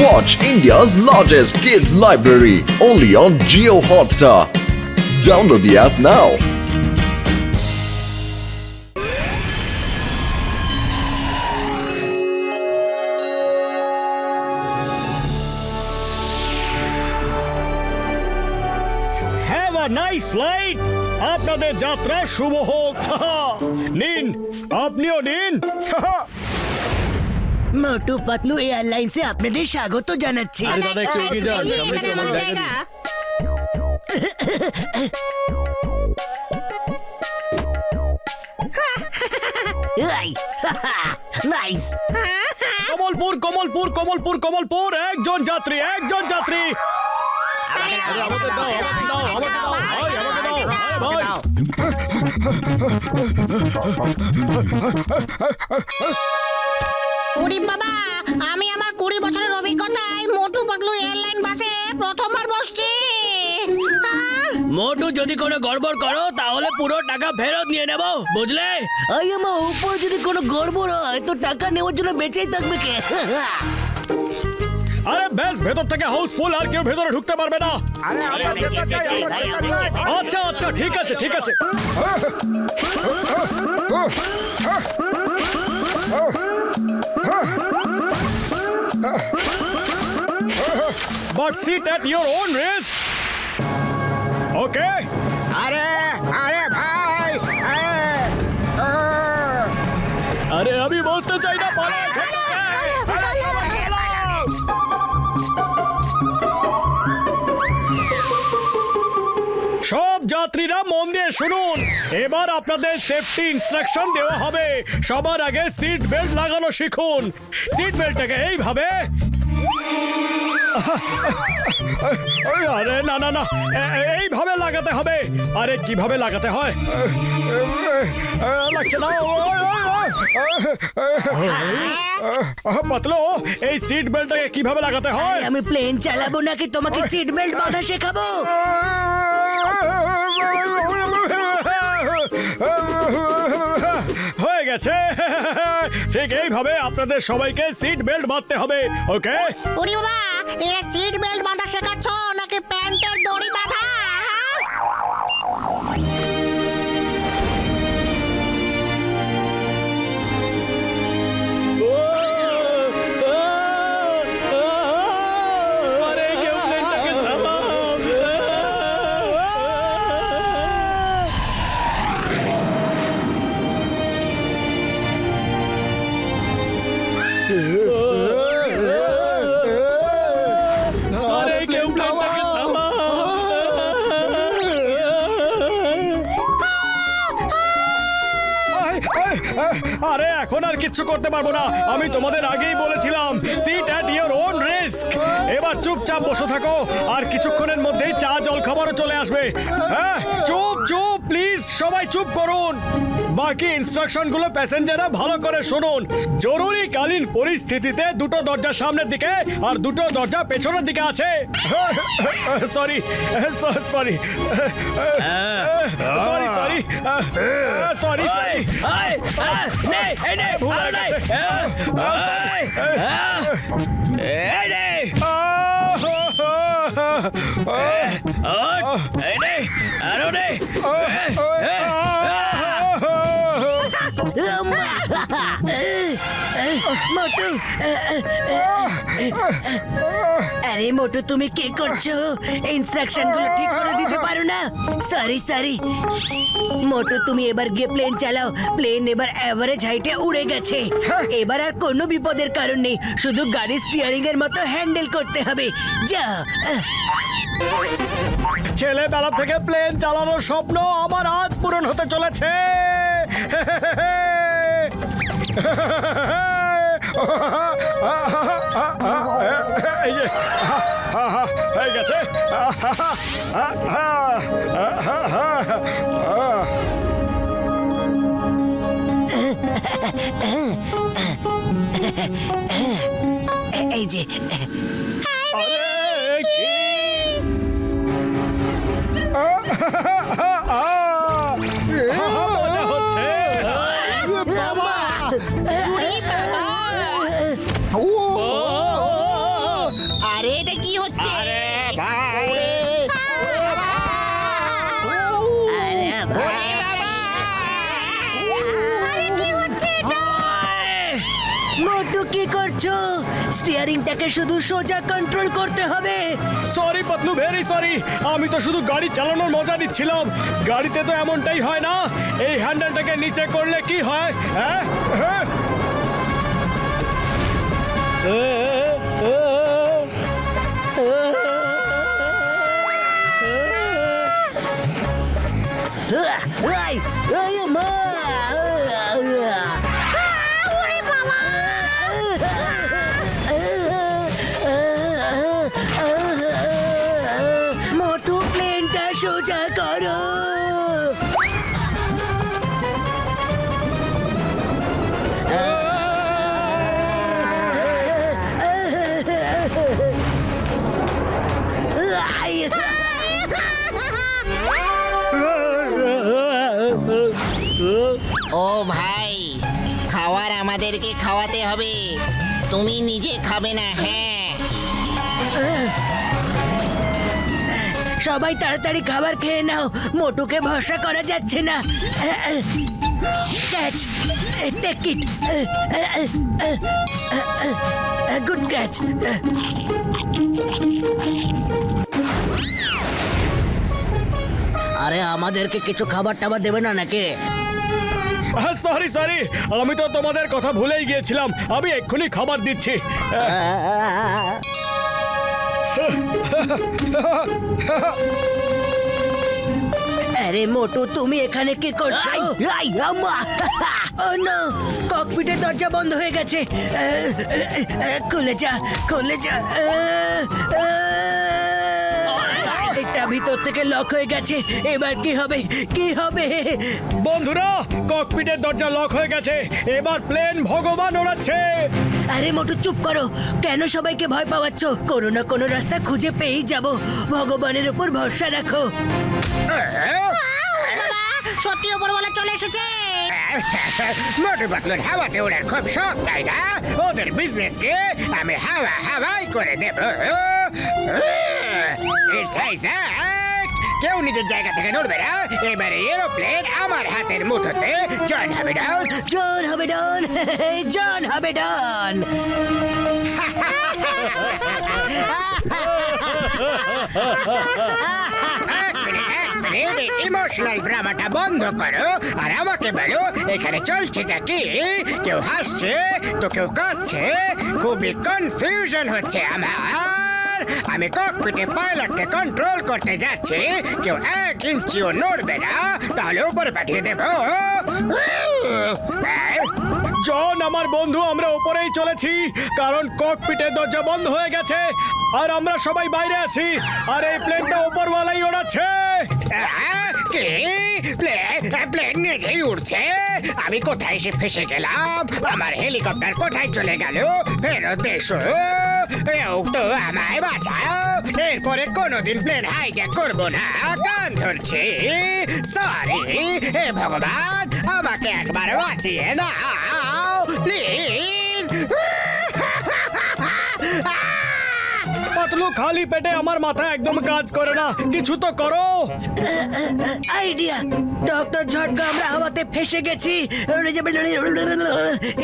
Watch India's largest kids library only on Jio Hotstar. Download the app now. Have a nice flight. আপনাদের যাত্রা শুভ হোক। নিন, আপনিও নিন। মোটু পাতলু এয়ারলাইন্সে আপনাদের স্বাগত জানাচ্ছি। আরে দাদা একটু এগিয়ে যান, সামনে তো আমার জায়গা নেই। নাইস। কমলপুর কমলপুর কমলপুর কমলপুর, একজন যাত্রী একজন যাত্রী। আরে আমাকে দাও, আমাকে দাও, আমাকে দাও, ভাই আমাকে দাও, ভাই। ওরে বাবা, আমি আমার 20 বছরের অভিজ্ঞতায় মোটু পাতলু এয়ারলাইন বাসে প্রথমবার বসছি। মোটু যদি কোনো গড়বড় করো তাহলে পুরো টাকা ফেরত নিয়ে নেব, বুঝলে? আই আমার উপর যদি কোনো গড়বড় হয় তো টাকা নেওয়ার জন্য বেঁচেই থাকবে কে? আরে বেশ, ভেতর থেকে হাউসফুল, আর কেউ ভেতরে ঢুকতে পারবে না। আচ্ছা আচ্ছা, ঠিক আছে ঠিক আছে। But sit at your own risk. Okay? আরে আমি বসতে চাই না, পালাও, সব যাত্রীরা মন দিয়ে শুনুন। এবার আপনাদের সেফটি ইনস্ট্রাকশন দেওয়া হবে। সবার আগে সিট বেল্ট লাগানো শিখুন। সিট বেল্টটাকে এইভাবে, আরে না না না, এইভাবে লাগাতে হবে। আরে কিভাবে লাগাতে হয় লাগছে না। পাতলো, এই সিট বেল্টটাকে কিভাবে লাগাতে হয়? আমি প্লেন চালাবো নাকি তোমাকে সিট বেল্ট বাঁধা শেখাবো? হয়ে গেছে। ঠিক এইভাবে আপনাদের সবাইকে সিট বেল্ট বাঁধতে হবে। ওকে? ওরে বাবা, এরা সিট বেল্ট বাঁধা শেখাচ্ছ নাকি প্যান্টের দড়ি বাঁধা? আরে কেউ প্লেনটাকে থামাও। আরে কেউ প্লেনটাকে থামাও। আরে এখন আর কিচ্ছু করতে পারবো না। আমি তোমাদের আগেই বলেছিলাম, seat at your own risk. এবার চুপচাপ বসে থাকো, আর কিছুক্ষণের মধ্যেই চা জল খাবারও চলে আসবে। হ্যাঁ, চুপ চুপ প্লিজ, সবাই চুপ করুন। বাকি ইনস্ট্রাকশন গুলো প্যাসেঞ্জাররা ভালো করে শুনুন। জরুরিকালীন পরিস্থিতিতে দুটো দরজা সামনের দিকে আর দুটো দরজা পেছনের দিকে আছে। Sorry sorry sorry sorry sorry sorry ভুল হয়ে গেছে। মোটু, আরে মোটু তুমি কি করছো? ইনস্ট্রাকশন গুলো ঠিক করে দিতে পারো না? সরি সরি মোটু, তুমি এবার গিয়ে প্লেন চালাও। প্লেন এবার এভারেজ হাইটে উড়ে গেছে। এবার আর কোনো বিপদের কারণ নেই, শুধু গাড়ি স্টিয়ারিং এর মতো হ্যান্ডেল করতে হবে। যাও। ছেলেবেলা থেকে প্লেন চালানোর স্বপ্ন আমার আজ পূরণ হতে চলেছে। এই যে হয়ে গেছে। এই যে আরে কি মজা হচ্ছে। মোটু কি করছো? স্টিয়ারিংটাকে শুধু সোজা কন্ট্রোল করতে হবে। Sorry Patlu, very sorry. আমি তো শুধু গাড়ি চালানোর মজা নিচ্ছিলাম। গাড়িতে তো এমনটাই হয় না। এই হ্যান্ডেলটাকে নিচে করলে কি হয়? হ্যাঁ হ্যাঁ। এই, এই মা! ওরে বাবা! মোটু প্লেনটা সোজা করো। ও ভাই, খাওয়ার আমাদেরকে খাওয়াতে হবে, তুমি নিজে খাবে না? হ্যাঁ, সবাই তাড়াতাড়ি খাবার খেয়ে নাও, মোটুকে ভরসা করা যাচ্ছে না। Catch, take it, good catch. আরে আমাদেরকে কিছু খাবার টাবার দেবে না নাকি? সরি সরি, আমি তো তোমাদের কথা ভুলেই গিয়েছিলাম। আমি এক্ষুনি খাবার দিচ্ছি। আরে মোটু, তুমি এখানে কি করছো? ও নো, ককপিটের দরজা বন্ধ হয়ে গেছে। খুলে যা, খুলে যা। এটা ভিতর থেকে লক হয়ে গেছে। এবার কি হবে, কি হবে? বন্ধুরা, ককপিটের দরজা লক হয়ে গেছে। এবার প্লেন ভগবান ওড়াচ্ছে। আরে মোটু চুপ করো, কেন সবাইকে ভয় পাওয়াচ্ছ? কোনো না কোনো রাস্তা খুঁজে পেয়েই যাব। ভগবানের উপর ভরসা রাখো। সত্যি উপরওয়ালা চলে এসেছে। মোটু পাতলুর হাওয়াতে ওড়ার খুব শখ, তাই না? ওদের বিজনেসকে আমি হাওয়াই করে দেব। কেউ নিজের জায়গা থেকে নড়বে না। এবারে এরোপ্লেন আমার হাতের মুঠোতে। জয়েন হবে ডাউন, জন হবে ডন, জন হবে ডন। ইমোশনাল ড্রামাটা বন্ধ করো আর আমাকে বলো এখানে চলছেটা কি? কেউ হাসছে তো কেউ কাঁদছে, খুবই কনফিউশন হচ্ছে আমার। আমি ককপিটে পাইলটকে কন্ট্রোল করতে যাচ্ছি। কেউ 1 ইঞ্চিও নড়বে না, তাহলে উপরে পাঠিয়ে দেব। জন, আমার বন্ধু, আমরা উপরেই চলেছি, কারণ ককপিটের দরজা বন্ধ হয়ে গেছে আর আমরা সবাই বাইরে আছি। আর এই প্লেনটা উপরওয়ালাই ওড়াচ্ছে। কি? প্লেন নিজেই উড়ছে? আমি কোথায় এসে ফেসে গেলাম? আমার হেলিকপ্টার কোথায় চলে গেল? ফেরত এসো, কেউ তো আমায় বাঁচাও। এরপরে কোনোদিন প্লেন হাইজ্যাক করবো না, কান ধরছি। সরি, হে ভগবান, আমাকে একবার বাঁচিয়ে নাও প্লিজ। পাতলু, খালি পেটে আমার মাথা একদম কাজ করে না, কিছু তো করো। আইডিয়া! ডক্টর ঝটকা, আমরা হাওয়াতে ফেসে গেছি।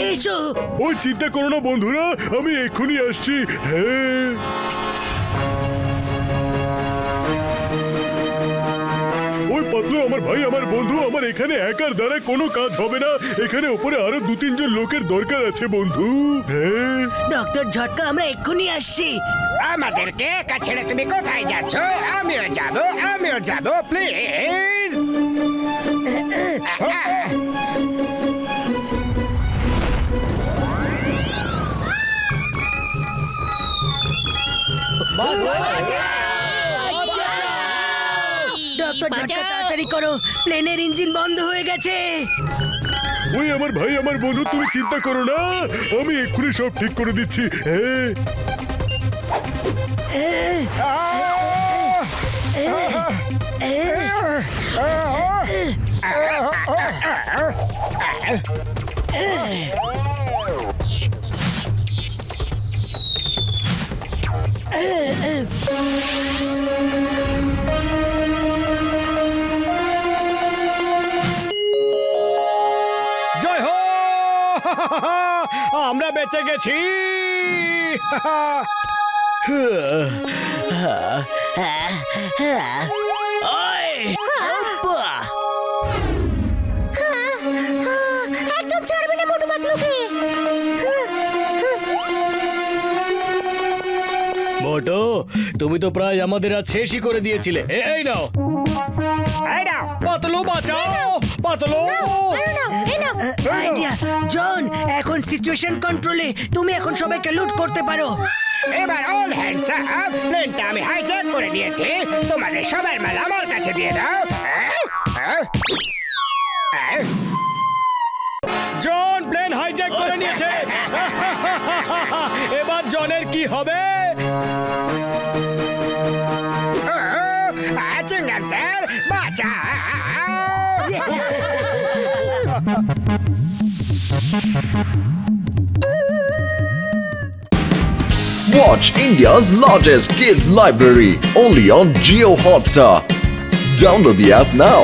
এসো। ওই চিন্তা করো না বন্ধুরা, আমি এক্ষুনি আসছি। হ্যাঁ, ওই পাতলু আমার ভাই, আমার বন্ধু, আমার এখানে একার দ্বারা কোনো কাজ হবে না। এখানে উপরে আরো 2-3 জন লোকের দরকার আছে বন্ধু। হ্যাঁ, ডক্টর ঝটকা, আমরা এক্ষুনি আসছি। আমাদেরকে একা ছেড়ে তুমি কোথায় যাচ্ছ? আমিও যাব প্লিজ। ডক্টর ঝটকা, তাড়াতাড়ি করো, প্লেনের ইঞ্জিন বন্ধ হয়ে গেছে। ওই আমার ভাই, আমার বন্ধু, তুমি চিন্তা করো না, আমি এক্ষুনি সব ঠিক করে দিচ্ছি। জয় হো! আমরা বেঁচে গেছি একদম ছাড়বে না মোটু পাতলুকে। মোটু তুমি তো প্রায় আমাদের আজ শেষই করে দিয়েছিলে। এই নাও, এই নাও। পাতলু বাঁচাও, পাতলু। আইডিয়া জন, এখন সিচুয়েশন কন্ট্রোলে, তুমি এখন সবাইকে লুট করতে পারো। এবার অল হ্যান্ডস আপ, প্লেনটা আমি হাইজ্যাক করে নিয়েছি, তোমাদের সবার মাল আমার কাছে দিয়ে দাও। জন প্লেন হাইজ্যাক করে নিয়েছে। এবার জনের কি হবে? চিংগাম স্যার বাঁচাও। Watch India's largest kids library only on Geo Hotstar. Download the app now.